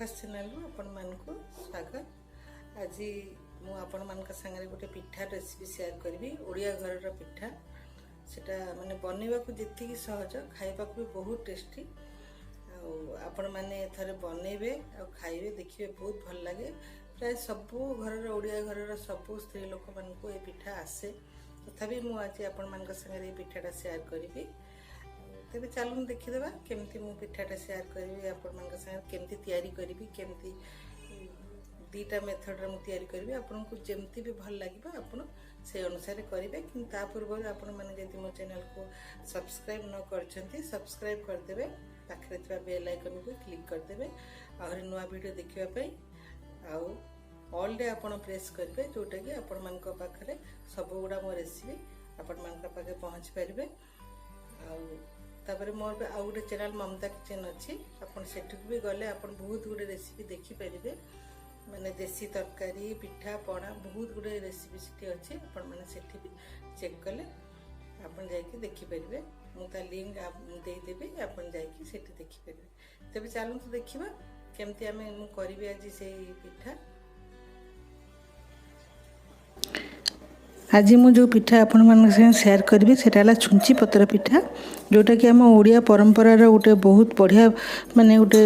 Breakfast channel आपण मानकु स्वागत। आज मु आपण मानक संगे गोटे पिठा रेसिपी शेयर करी। ओडिया घर पिठा सेटा माने बनैबा को जति सहज खाइबा को भी बहुत टेस्टी। आपण माने थरे बनैबे आ खाइबे देखिबे बहुत भल लागे। प्राय सब घर ओडिया घर सब स्त्री लोक मानकु ए पिठा आसे, तथापि मु आज आपण मानक संगे ए पिठाटा शेयर करी। तेरे चलून देखीदेवा केमती मु पिठाटा शेयर करी आपण मानक संगे केमती तैयारी करी केमती दीटा मेथड रे मु तैयारी करी। आपन को जेमती भी भल लागिबा आपन से अनुसार करिवे। किंतु ता पूर्व आपन माने जदि मो चैनल को सब्सक्राइब न करछंती सब्सक्राइब कर देबे, पाखरे थवा बेल आइकन को क्लिक कर देबे और नुवा वीडियो देखिबा पई आउ ऑल डे आपन प्रेस करबे, जोटा कि आपन मान को पाखरे सब गुडा मो रेसिपी आपन मान को पाखे पहुंच परिबे। तापर मोर आउ गोटे चैनल ममता किचन अच्छी, आपन सेठक भी गले आपन बहुत गुडे रेसिपी देखि परिबे। माने देसी तरकारी पिठा पणा बहुत गुडे रेसिपी सेठी अच्छी, आपन माने सेठी भी चेक कले आपन जाइके देखि परिबे। मु ता लिंक दे देबे, आपन जाइके सेठी देखि परिबे। तबे चालू तो देखिबा केमती हमें मु करिबे आज से पिठा। आज मु जो पिठा आपण मान शेयर करी सेटा छुंची पत्र पिठा, जोटा कि आम ओडिया परंपरार गोटे बहुत बढ़िया माने गोटे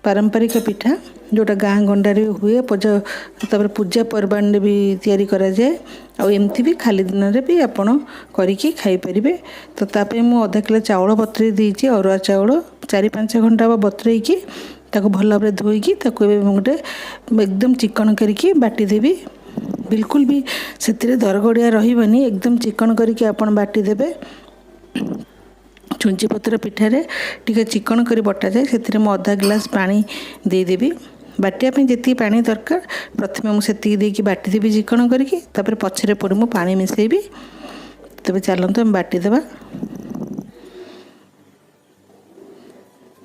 पारंपरिक पिठा, जोटा गाँ गंडारे हुए पूजा पर्वाणी भी तैयारी करा जाए। आ एमती भी खाली दिन में भी आपण करिकी खाई परिबे। तो तापे मु आधा किलो चाउल बतरे देइची, अरुआ चाउल 4-5 घंटा बतरेकी ताको भल भाव धोईकी ताको गोटे एकदम चिकन करिकी बाटी देबी। बिल्कुल भी से दरगड़िया रही एकदम चिकन करके आपन बाटी देबे। छुंची पत्र पिठारे टिके चिकन करी बटा जाए, से आधा गिलास पानी दे देबी। बाटिया जी पानी दरकार प्रथम मुझे देकी बाटी देवी चिकन करके, तापर पछरे पड़े मु पानी मिसेबी। तबे चलते हम बाटी देबा।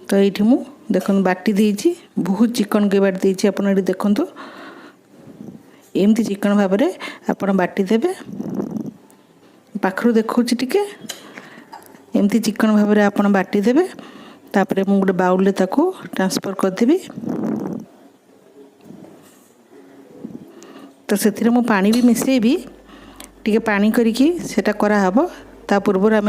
तो ये मु देखो बाटी देइची, बहुत चिकन के बाटी देइची। आपन एठी देखंतु एमती चिकन भाव में आपन बाटी देबे। पाखरु देखौछि टिके एमती चिकन भाव में आपन बाटी देबे। तापरे मु गोटे बाउल ले ताको ट्रांसफर कर देबी। तो सेथिरे मु पानी भी मिसेबी, टिके पानी करिकी सेटा करा हबो। ता पूर्व आम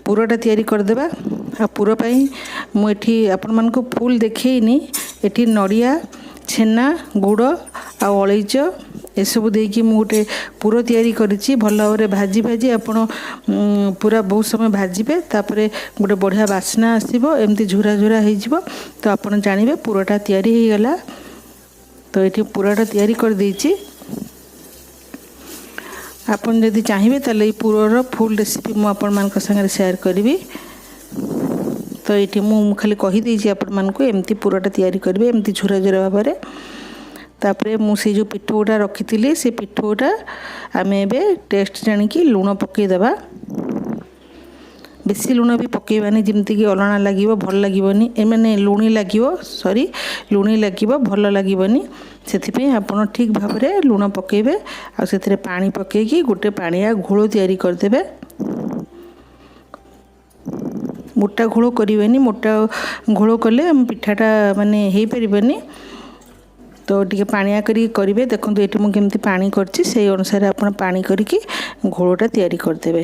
पुरटा तैयारी करदेबा। आ पुर पाई मु एठी आपन मन को फुल देखैनी, एठी नड़िया छेना गुड़ आ अलैच एसबू देकी मु गोटे पुर तैयारी करिछि। भल भाव भाजी भाजी आपन पूरा बहुत समय भाजिबे, तापरे गोटे बढ़िया बास्ना आसीबो, एमती झुरा झुरा हो जिवो। तो आपन जानिबे पुरटा तैयारी हो गला। तो ये पुराटा तैयारी कर देइछि। आपन जदि चाहिए ताले पुरर फुल रेसिपी मु आपन मान संगे शेयर करी। तो ये मु खाली कही देइछि आपन मान को एमती पुरटा तैयारी करिवे, एमती झुरा झुरा भाव में। तापरे मु से जो पिठोटा रखी से पिठोटा आम ए टेस्ट जानिकी लुण पकई देबा। बेसी लुण भी पकईबानी जमती कि अलणा लगे भल लगनी, एमाने लुणी लगे सॉरी लुणी लगे भल लगनी। से आपड़ ठीक भाव में लुण पकेबे आ से पानी पकईकी गोटे पानिया घोल तैयारी करदेबे। मोटा घोल करें, मोटा घोल कले आम पिठाटा माने हो पारबनी। तो टिके पानिया करेंगे। देखो ये मुझे पानी करछि से अनुसार आप पानी करके घोलटा तैयारी करदेबे।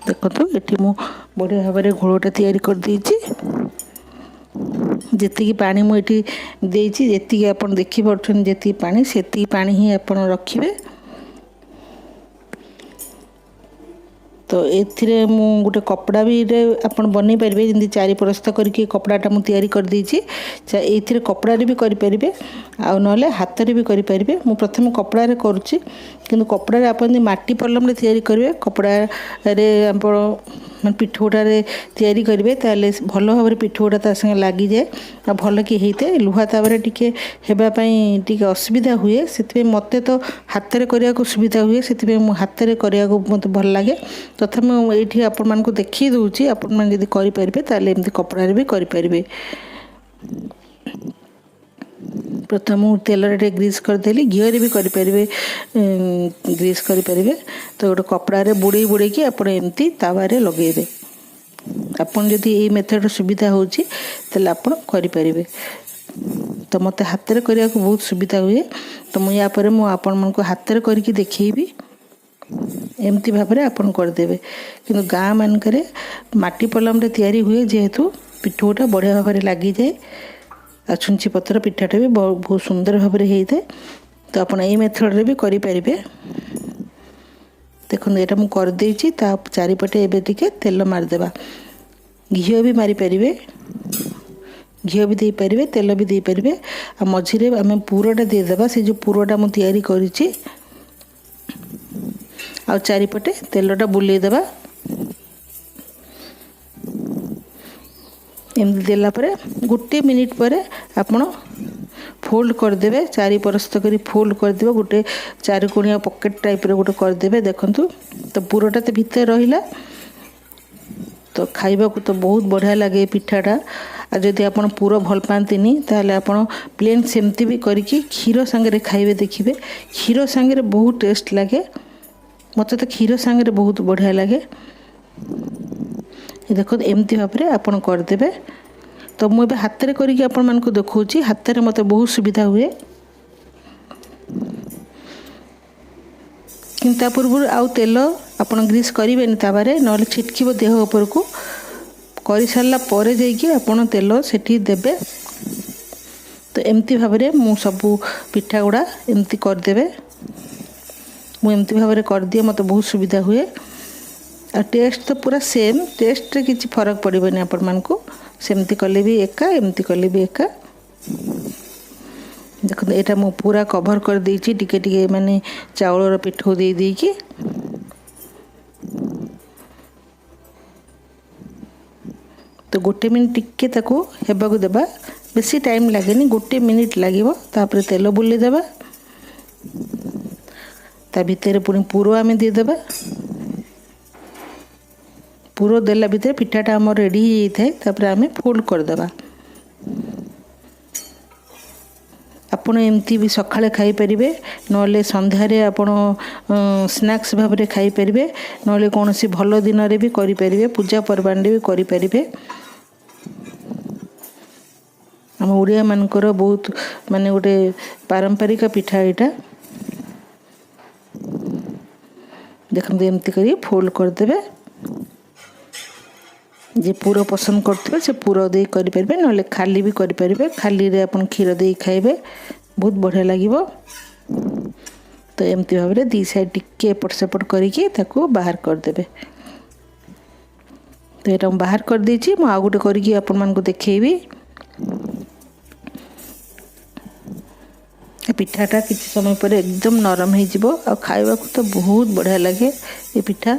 देखो ये मु बढ़िया भाव में घोलटा तैयारी कर देइछि। जेतिकी पानी मुझे देइछि, जेतिकी आपन देखि परछन जेतिकी पानी सेतिकी पानी ही आपन रखिबे। तो एथिरे मु गोटे कपड़ा भी आपन बनै परिबे, जंदी चारि परस्त करके कपड़ाटा मु तैयारी कर देइछि। एथिरे कपड़ा रे भी करि परिबे आ नले हाथ रे भी करि परिबे। मु प्रथम कपड़ा रे करूछि, किंतु कपड़ा रे आपन माटी पल्लम रे तैयारी करिवे। कपड़ा रे आपन पिठोटा रे तैयारी करिवे ताले भल भाव में पिठोटा ता संगे लागि जाए आ भल कि हेते। लुहा तावरे टिके हेबा पई टिके असुविधा हुए, सेति मते तो हाथ रे करिया को सुविधा हुए, सेति मु हाथ रे करिया को मते भल लागे। तथा मुझे ये आपण मान को देखी दूची, आपण मान यदि करि परिबे ताले एमती कपड़ा रे भी करि परिबे। प्रथम तेल रे ग्रीस कर देली, घी रे भी करि परिबे, ग्रीस करि परिबे। तो गोटे कपड़ा रे बुड़े बुड़े की आपण एमती तावा रे लगेबे। ଆପଣ ଯଦି ଏଇ ମେଥଡ଼ ସୁବିଧା ହେଉଛି ତାହେଲେ ଆପଣ କରିପାରିବେ। ତ ମୋତେ ହାତରେ କରିବାକୁ ବହୁତ ସୁବିଧା ହୁଏ, ତ ମୁଁ ୟା ପରେ ମୁଁ ଆପଣମାନଙ୍କୁ ହାତରେ କରିକି ଦେଖେଇବି। ଏମିତି ଭାବରେ ଆପଣ କରିଦେବେ। କିନ୍ତୁ ଗାଁ ମାନଙ୍କରେ ମାଟି ପଲମରେ ତିଆରି ହୁଏ ଯେହେତୁ ପିଠଉଟା ବଢ଼ିଆ ଭାବରେ ଲାଗିଯାଏ, ଆଉ ଛୁଞ୍ଚି ପତ୍ର ପିଠାଟା ବି ବହୁତ ସୁନ୍ଦର ଭାବରେ ହେଇଥାଏ। ତ ଆପଣ ଏଇ ମେଥଡ଼ରେ ବି କରିପାରିବେ। ଦେଖନ୍ତୁ ଏଇଟା ମୁଁ କରିଦେଇଛି, ତା ଚାରିପଟେ ଏବେ ଟିକେ ତେଲ ମାରିଦେବା। ଘିଅ ବି ମାରିପାରିବେ, ଘିଅ ବି ଦେଇପାରିବେ, ତେଲ ବି ଦେଇପାରିବେ। ଆଉ ମଝିରେ ଆମେ ପୁରଟା ଦେଇଦେବା, ସେ ଯେଉଁ ପୁରଟା ମୁଁ ତିଆରି କରିଛି, ଆଉ ଚାରିପଟେ ତେଲଟା ବୁଲେଇଦେବା। ଏମିତି ଦେଲା ପରେ 1 ମିନିଟ୍ ପରେ ଆପଣ ଫୋଲ୍ଡ କରିଦେବେ, ଚାରି ପରସ୍ତ କରି ଫୋଲ୍ଡ କରିଦେବେ। ଗୋଟେ ଚାରିକୋଣିଆ ପକେଟ୍ ଟାଇପ୍ର ଗୋଟେ କରିଦେବେ। ଦେଖନ୍ତୁ ତ ପୁରଟା ତ ଭିତରେ ରହିଲା, ତ ଖାଇବାକୁ ତ ବହୁତ ବଢ଼ିଆ ଲାଗେ ଏ ପିଠାଟା। ଆଉ ଯଦି ଆପଣ ପୁର ଭଲ ପାଆନ୍ତିନି ତାହେଲେ ଆପଣ ପ୍ଲେନ୍ ସେମିତି ବି କରିକି କ୍ଷୀର ସାଙ୍ଗରେ ଖାଇବେ, ଦେଖିବେ କ୍ଷୀର ସାଙ୍ଗରେ ବହୁତ ଟେଷ୍ଟ ଲାଗେ। ମୋତେ ତ କ୍ଷୀର ସାଙ୍ଗରେ ବହୁତ ବଢ଼ିଆ ଲାଗେ। ଦେଖନ୍ତୁ ଏମିତି ଭାବରେ ଆପଣ କରିଦେବେ। ତ ମୁଁ ଏବେ ହାତରେ କରିକି ଆପଣମାନଙ୍କୁ ଦେଖାଉଛି, ହାତରେ ମୋତେ ବହୁତ ସୁବିଧା ହୁଏ। କିନ୍ତୁ ତା ପୂର୍ବରୁ ଆଉ ତେଲ ଆପଣ ଗ୍ରୀସ୍ କରିବେନି ତାୱାରେ, ନହେଲେ ଛିଟକିବ ଦେହ ଉପରକୁ। କରିସାରିଲା ପରେ ଯାଇକି ଆପଣ ତେଲ ସେଠି ଦେବେ। ତ ଏମିତି ଭାବରେ ମୁଁ ସବୁ ପିଠା ଗୁଡ଼ା ଏମିତି କରିଦେବେ। ମୁଁ ଏମିତି ଭାବରେ କରିଦିଏ, ମୋତେ ବହୁତ ସୁବିଧା ହୁଏ। ଆଉ ଟେଷ୍ଟ ତ ପୁରା ସେମ୍, ଟେଷ୍ଟରେ କିଛି ଫରକ ପଡ଼ିବନି ଆପଣମାନଙ୍କୁ। ସେମିତି କଲେ ବି ଏକା, ଏମିତି କଲେ ବି ଏକା। ଦେଖନ୍ତୁ ଏଇଟା ମୁଁ ପୁରା କଭର୍ କରିଦେଇଛି ଟିକେ ଟିକେ ମାନେ ଚାଉଳର ପିଠଉ ଦେଇକି। ତ 1 ମିନିଟ୍ ଟିକେ ତାକୁ ହେବାକୁ ଦେବା, ବେଶୀ ଟାଇମ୍ ଲାଗେନି, 1 ମିନିଟ୍ ଲାଗିବ। ତାପରେ ତେଲ ବୁଲେଇ ଦେବା, ତା ଭିତରେ ପୁଣି ପୁର ଆମେ ଦେଇଦେବା। ପୁର ଦେଲା ଭିତରେ ପିଠାଟା ଆମର ରେଡ଼ି ହେଇଯାଇଥାଏ। ତାପରେ ଆମେ ଫୋଲ୍ଡ କରିଦେବା। ଆପଣ ଏମିତି ବି ସକାଳେ ଖାଇପାରିବେ, ନହେଲେ ସନ୍ଧ୍ୟାରେ ଆପଣ ସ୍ନାକ୍ସ ଭାବରେ ଖାଇପାରିବେ, ନହେଲେ କୌଣସି ଭଲ ଦିନରେ ବି କରିପାରିବେ, ପୂଜା ପର୍ବାଣିରେ ବି କରିପାରିବେ। ଆମ ଓଡ଼ିଆମାନଙ୍କର ବହୁତ ମାନେ ଗୋଟେ ପାରମ୍ପରିକ ପିଠା ଏଇଟା। ଦେଖନ୍ତୁ ଏମିତି କରି ଫୋଲ୍ଡ କରିଦେବେ। ଯେ ପୁର ପସନ୍ଦ କରୁଥିବେ ସେ ପୁର ଦେଇ କରିପାରିବେ, ନହେଲେ ଖାଲି ବି କରିପାରିବେ। ଖାଲିରେ ଆପଣ କ୍ଷୀର ଦେଇ ଖାଇବେ, ବହୁତ ବଢ଼ିଆ ଲାଗିବ। ତ ଏମିତି ଭାବରେ ଦୁଇ ସାଇଡ଼୍ ଟିକେ ଏପଟ ସେପଟ କରିକି ତାକୁ ବାହାର କରିଦେବେ। ତ ଏଇଟା ମୁଁ ବାହାର କରିଦେଇଛି। ମୁଁ ଆଉ ଗୋଟେ କରିକି ଆପଣମାନଙ୍କୁ ଦେଖେଇବି। ପିଠାଟା କିଛି ସମୟ ପରେ ଏକଦମ ନରମ ହେଇଯିବ, ଆଉ ଖାଇବାକୁ ତ ବହୁତ ବଢ଼ିଆ ଲାଗେ ଏ ପିଠା।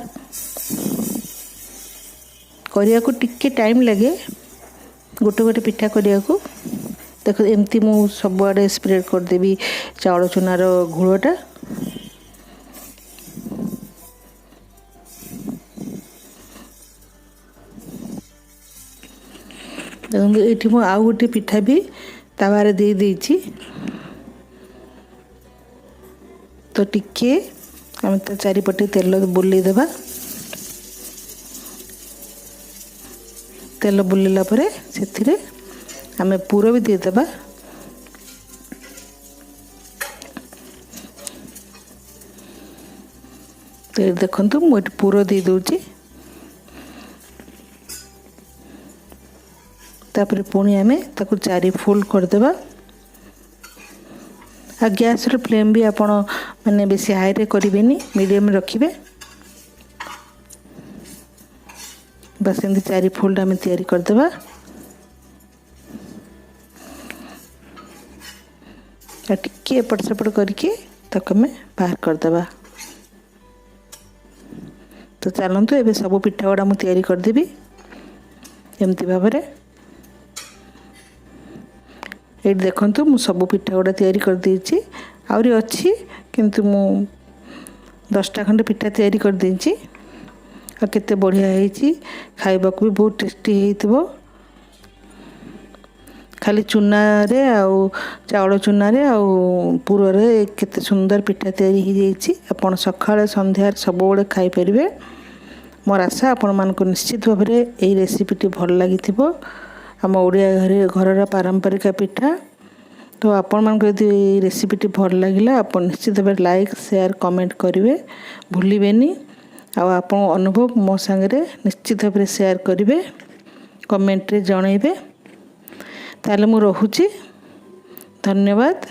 କରିବାକୁ ଟିକେ ଟାଇମ୍ ଲାଗେ ଗୋଟେ ପିଠା କରିବାକୁ। ଦେଖ ଏମିତି ମୁଁ ସବୁଆଡ଼େ ସ୍ପ୍ରେଡ୍ କରିଦେବି ଚାଉଳ ଚୂନାର ଘୋଳଟା। ଦେଖନ୍ତୁ ଏଇଠି ମୁଁ ଆଉ ଗୋଟେ ପିଠା ବି ତାୱାରେ ଦେଇଛି। ତ ଟିକେ ଆମେ ତା ଚାରିପଟେ ତେଲ ବୁଲେଇ ଦେବା। ତେଲ ବୁଲିଲା ପରେ ସେଥିରେ ଆମେ ପୁର ବି ଦେଇଦେବା। ତ ଦେଖନ୍ତୁ ମୁଁ ଏଠି ପୁର ଦେଇଦେଉଛି। ତାପରେ ପୁଣି ଆମେ ତାକୁ ଚାରି ଫୋଲ୍ଡ କରିଦେବା। ଆଉ ଗ୍ୟାସର ଫ୍ଲେମ୍ ବି ଆପଣ ମାନେ ବେଶୀ ହାଇରେ କରିବେନି, ମିଡ଼ିୟମରେ ରଖିବେ। ବାସ୍ ଏମିତି ଚାରି ଫୋଲ୍ଡ ଆମେ ତିଆରି କରିଦେବା। ଆଉ ଟିକେ ଏପଟ ସେପଟ କରିକି ତାକୁ ଆମେ ବାହାର କରିଦେବା। ତ ଚାଲନ୍ତୁ ଏବେ ସବୁ ପିଠା ଗୁଡ଼ା ମୁଁ ତିଆରି କରିଦେବି ଏମିତି ଭାବରେ। ଏଇଠି ଦେଖନ୍ତୁ ମୁଁ ସବୁ ପିଠା ଗୁଡ଼ା ତିଆରି କରିଦେଇଛି, ଆହୁରି ଅଛି, କିନ୍ତୁ ମୁଁ 10ଟା ଖଣ୍ଡେ ପିଠା ତିଆରି କରିଦେଇଛି। ଆଉ କେତେ ବଢ଼ିଆ ହେଇଛି, ଖାଇବାକୁ ବି ବହୁତ ଟେଷ୍ଟି ହେଇଥିବ। ଖାଲି ଚୂନାରେ ଆଉ ଚାଉଳ ଚୂନାରେ ଆଉ ପୁରରେ କେତେ ସୁନ୍ଦର ପିଠା ତିଆରି ହେଇଯାଇଛି। ଆପଣ ସକାଳେ ସନ୍ଧ୍ୟାରେ ସବୁବେଳେ ଖାଇପାରିବେ, मोर आशा आपण मानक निश्चित भाव में यही रेसिपीटी भल लगी आम ओडिया घर पारंपरिक पिठा। तो आपण मानक यदि रेसिपीटी भल लगिला आप निश्चित भाव लाइक शेयर कमेंट करेंगे भूलिबेनी। आपण अनुभव मो संगे निश्चित भाव में शेयर करेंगे कमेंट रे जनइबे। ताले मु रहुची धन्यवाद।